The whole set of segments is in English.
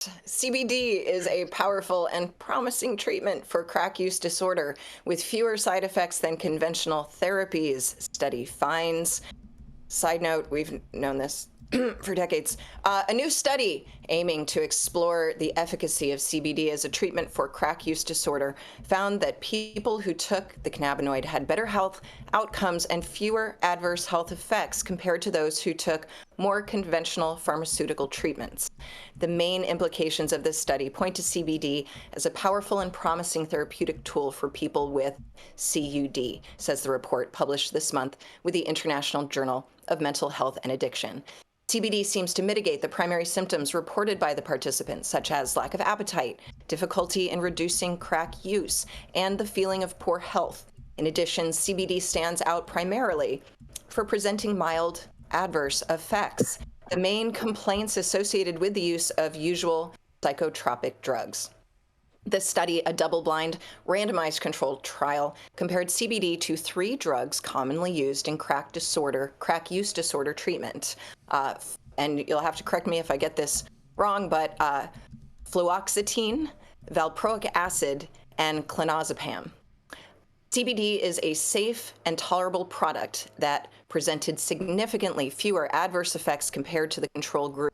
CBD is a powerful and promising treatment for crack use disorder with fewer side effects than conventional therapies, study finds. Side note, we've known this for decades. A new study aiming to explore the efficacy of CBD as a treatment for crack use disorder found that people who took the cannabinoid had better health outcomes and fewer adverse health effects compared to those who took more conventional pharmaceutical treatments. The main implications of this study point to CBD as a powerful and promising therapeutic tool for people with CUD, says the report published this month with the International Journal of Mental Health and Addiction. CBD seems to mitigate the primary symptoms reported by the participants, such as lack of appetite, difficulty in reducing crack use, and the feeling of poor health. In addition, CBD stands out primarily for presenting mild adverse effects, the main complaints associated with the use of usual psychotropic drugs. This study, a double-blind, randomized controlled trial, compared CBD to 3 drugs commonly used in crack use disorder treatment. And you'll have to correct me if I get this wrong, but fluoxetine, valproic acid, and clonazepam. CBD is a safe and tolerable product that presented significantly fewer adverse effects compared to the control group,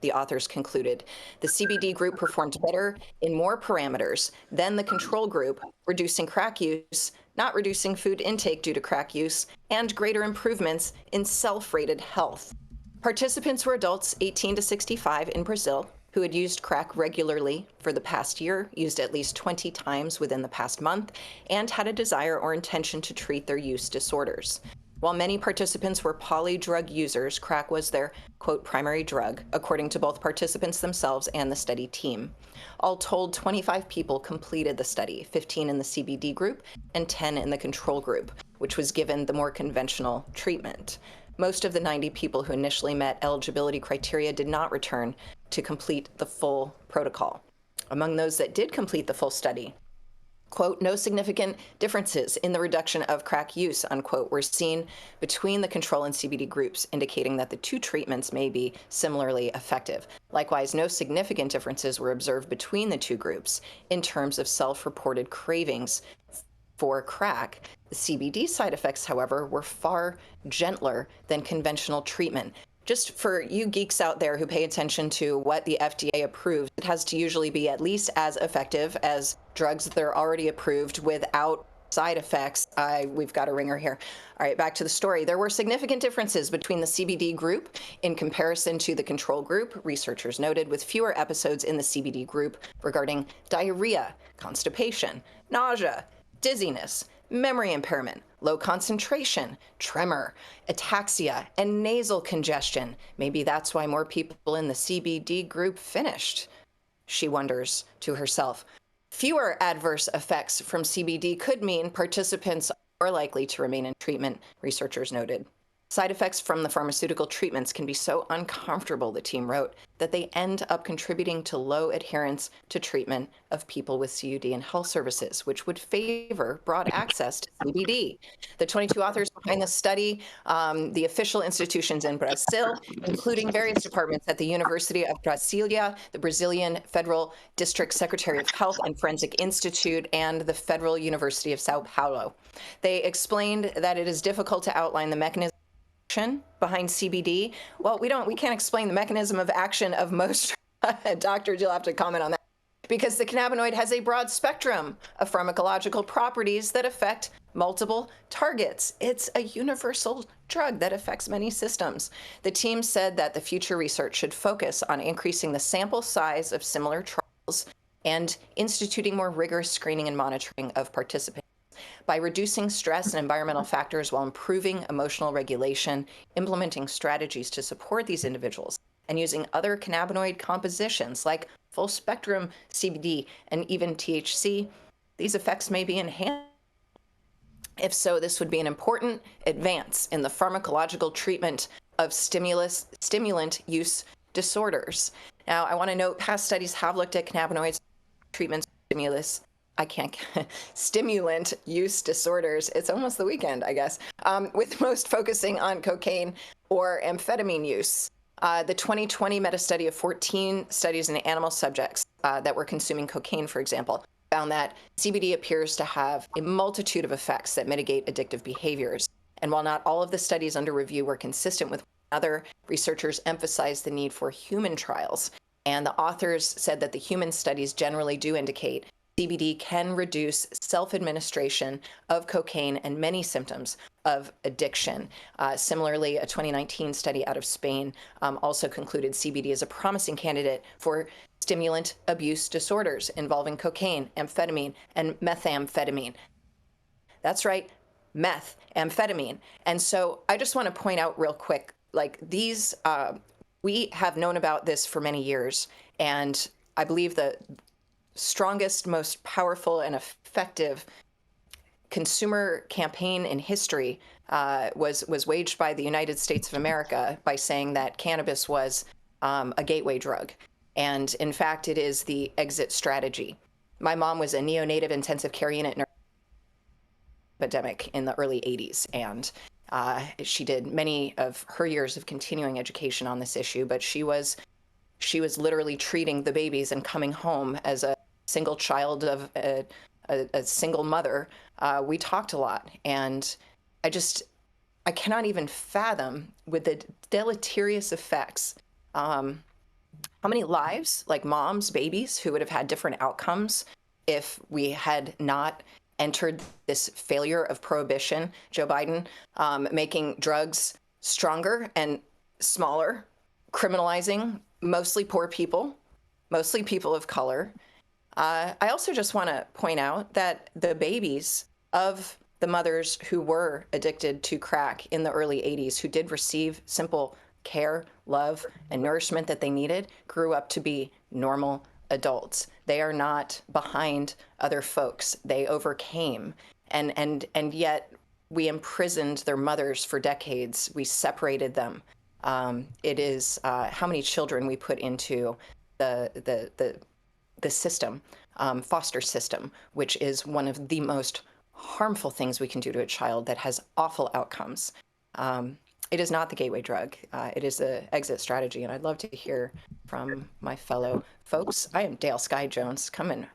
the authors concluded. The CBD group performed better in more parameters than the control group, reducing crack use, not reducing food intake due to crack use, and greater improvements in self-rated health. Participants were adults 18 to 65 in Brazil who had used crack regularly for the past year, used at least 20 times within the past month, and had a desire or intention to treat their use disorders. While many participants were polydrug users, crack was their, quote, primary drug, according to both participants themselves and the study team. All told, 25 people completed the study, 15 in the CBD group and 10 in the control group, which was given the more conventional treatment. Most of the 90 people who initially met eligibility criteria did not return to complete the full protocol. Among those that did complete the full study, quote, no significant differences in the reduction of crack use, unquote, were seen between the control and CBD groups, indicating that the 2 treatments may be similarly effective. Likewise, no significant differences were observed between the 2 groups in terms of self-reported cravings for crack. The CBD side effects, however, were far gentler than conventional treatment. Just for you geeks out there who pay attention to what the FDA approves, it has to usually be at least as effective as drugs that are already approved without side effects. We've got a ringer here. All right, back to the story. There were significant differences between the CBD group in comparison to the control group, researchers noted, with fewer episodes in the CBD group regarding diarrhea, constipation, nausea, dizziness, memory impairment, low concentration, tremor, ataxia, and nasal congestion. Maybe that's why more people in the CBD group finished, she wonders to herself. Fewer adverse effects from CBD could mean participants are likely to remain in treatment, researchers noted. Side effects from the pharmaceutical treatments can be so uncomfortable, the team wrote, that they end up contributing to low adherence to treatment of people with CUD and health services, which would favor broad access to CBD. The 22 authors behind the study, the official institutions in Brazil, including various departments at the University of Brasilia, the Brazilian Federal District Secretary of Health and Forensic Institute, and the Federal University of Sao Paulo. They explained that it is difficult to outline the mechanism behind CBD. Well, we can't explain the mechanism of action of most doctors. You'll have to comment on that, because the cannabinoid has a broad spectrum of pharmacological properties that affect multiple targets. It's a universal drug that affects many systems. The team said that the future research should focus on increasing the sample size of similar trials and instituting more rigorous screening and monitoring of participants. By reducing stress and environmental factors while improving emotional regulation, implementing strategies to support these individuals, and using other cannabinoid compositions like full-spectrum CBD and even THC, these effects may be enhanced. If so, this would be an important advance in the pharmacological treatment of stimulant use disorders. Now, I want to note past studies have looked at cannabinoids treatments stimulant use disorders. It's almost the weekend, I guess, with most focusing on cocaine or amphetamine use. The 2020 meta-study of 14 studies in animal subjects that were consuming cocaine, for example, found that CBD appears to have a multitude of effects that mitigate addictive behaviors. And while not all of the studies under review were consistent with one another, researchers emphasized the need for human trials. And the authors said that the human studies generally do indicate CBD can reduce self-administration of cocaine and many symptoms of addiction. Similarly, a 2019 study out of Spain also concluded CBD is a promising candidate for stimulant abuse disorders involving cocaine, amphetamine, and methamphetamine. That's right, methamphetamine. And so I just want to point out real quick, like these, we have known about this for many years, and I believe the strongest, most powerful, and effective consumer campaign in history was waged by the United States of America by saying that cannabis was a gateway drug. And in fact, it is the exit strategy. My mom was a neonatal intensive care unit nurse epidemic in the early 80s, and she did many of her years of continuing education on this issue, but she was literally treating the babies and coming home as a single child of a single mother. We talked a lot, and I cannot even fathom with the deleterious effects. How many lives, like moms, babies, who would have had different outcomes if we had not entered this failure of prohibition, Joe Biden, making drugs stronger and smaller, criminalizing mostly poor people, mostly people of color. I also just want to point out that the babies of the mothers who were addicted to crack in the early 80s, who did receive simple care, love, and nourishment that they needed, grew up to be normal adults. They are not behind other folks. They overcame. And yet we imprisoned their mothers for decades. We separated them. It is how many children we put into the system, foster system, which is one of the most harmful things we can do to a child that has awful outcomes. It is not the gateway drug. It is the exit strategy, and I'd love to hear from my fellow folks. I am Dale Sky Jones, coming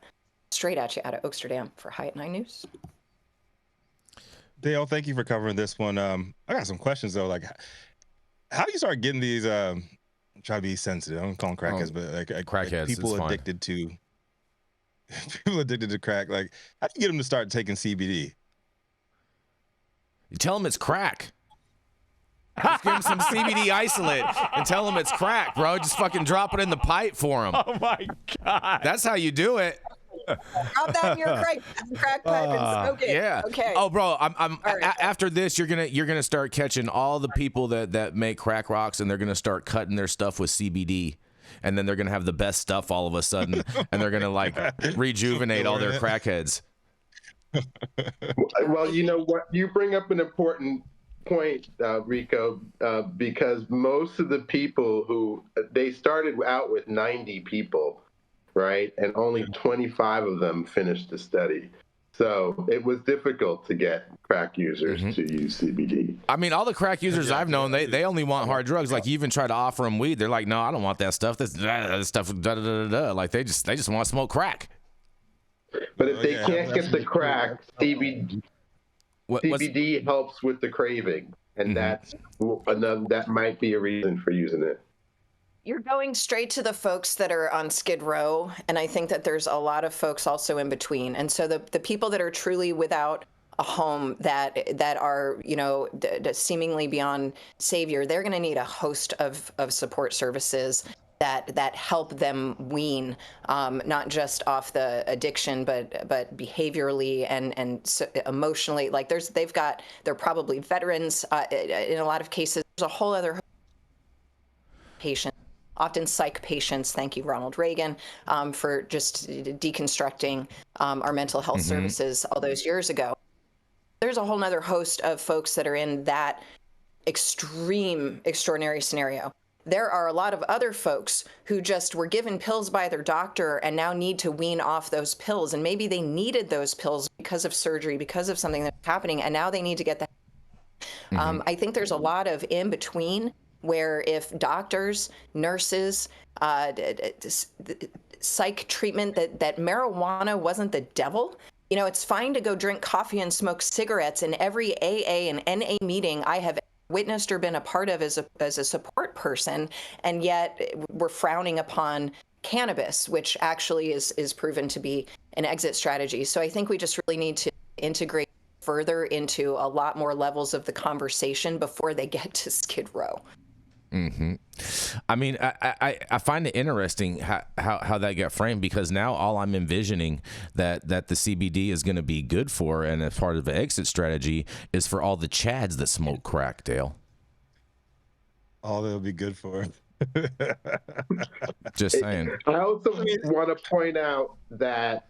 straight at you out of Oaksterdam for High at 9 News. Dale, thank you for covering this one. I got some questions though. Like, how do you start getting these? Try to be sensitive. I don't call them crackheads, but like crackheads. People addicted to people addicted to crack. Like, how do you get them to start taking CBD? You tell them it's crack. Just give them some CBD isolate and tell them it's crack, bro. Just fucking drop it in the pipe for them. Oh my God. That's how you do it. Drop that in your crack pipe and smoke it. Yeah. Okay. Oh, bro. I'm right. After this, you're gonna start catching all the people that make crack rocks, and they're gonna start cutting their stuff with CBD, and then they're gonna have the best stuff all of a sudden, and they're gonna like rejuvenate all their crackheads. Well, you know what? You bring up an important point, Rico, because most of the people who they started out with 90 people, right? And only 25 of them finished the study. So it was difficult to get crack users to use CBD. I mean, all the crack users I've known, they only want hard drugs. Like, you even try to offer them weed, they're like, no, I don't want that stuff. This stuff, da da da da. Like, they just want to smoke crack. But if they can't get the crack, CBD helps with the craving, and that might be a reason for using it. You're going straight to the folks that are on Skid Row, and I think that there's a lot of folks also in between. And so the people that are truly without a home, that are, you know, seemingly beyond savior, they're going to need a host of support services that help them wean, not just off the addiction, but behaviorally and emotionally. Like they're probably veterans in a lot of cases. There's a whole other patient. Often psych patients, thank you, Ronald Reagan, for just deconstructing our mental health services all those years ago. There's a whole nother host of folks that are in that extraordinary scenario. There are a lot of other folks who just were given pills by their doctor and now need to wean off those pills. And maybe they needed those pills because of surgery, because of something that's happening, and now they need to get that. I think there's a lot of in between where if doctors, nurses, psych treatment that marijuana wasn't the devil. You know, it's fine to go drink coffee and smoke cigarettes. In every AA and NA meeting I have witnessed or been a part of as a support person, and yet we're frowning upon cannabis, which actually is proven to be an exit strategy. So I think we just really need to integrate further into a lot more levels of the conversation before they get to Skid Row. Mm-hmm. I mean, I find it interesting how that got framed, because now all I'm envisioning that the CBD is going to be good for, and as part of the exit strategy, is for all the Chads that smoke crack, Dale. All they'll be good for. Just saying. I also want to point out that,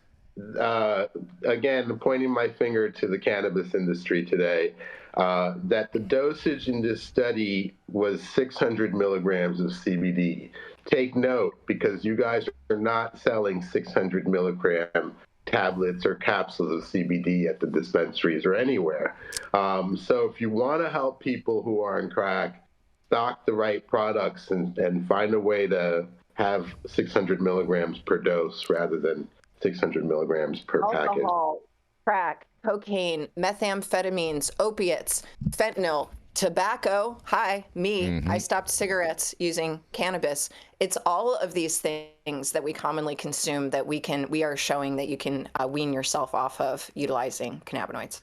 again, pointing my finger to the cannabis industry today, that the dosage in this study was 600 milligrams of CBD. Take note, because you guys are not selling 600 milligram tablets or capsules of CBD at the dispensaries or anywhere. So if you want to help people who are on crack, stock the right products and find a way to have 600 milligrams per dose rather than 600 milligrams per package. Alcohol, crack, cocaine, methamphetamines, opiates, fentanyl, tobacco. Hi, me. Mm-hmm. I stopped cigarettes using cannabis. It's all of these things that we commonly consume that we are showing that you can wean yourself off of utilizing cannabinoids.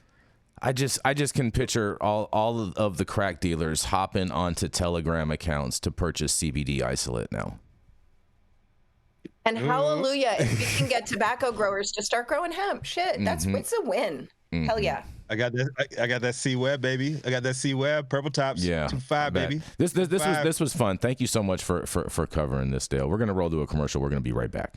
I just can picture all of the crack dealers hopping onto Telegram accounts to purchase CBD isolate now. And hallelujah, if we can get tobacco growers to start growing hemp, shit, it's a win. Hell yeah. I got that C Web, baby. I got that C Web, purple tops. Yeah, 2.5, baby. This was fun. Thank you so much for covering this, Dale. We're gonna roll to a commercial. We're gonna be right back.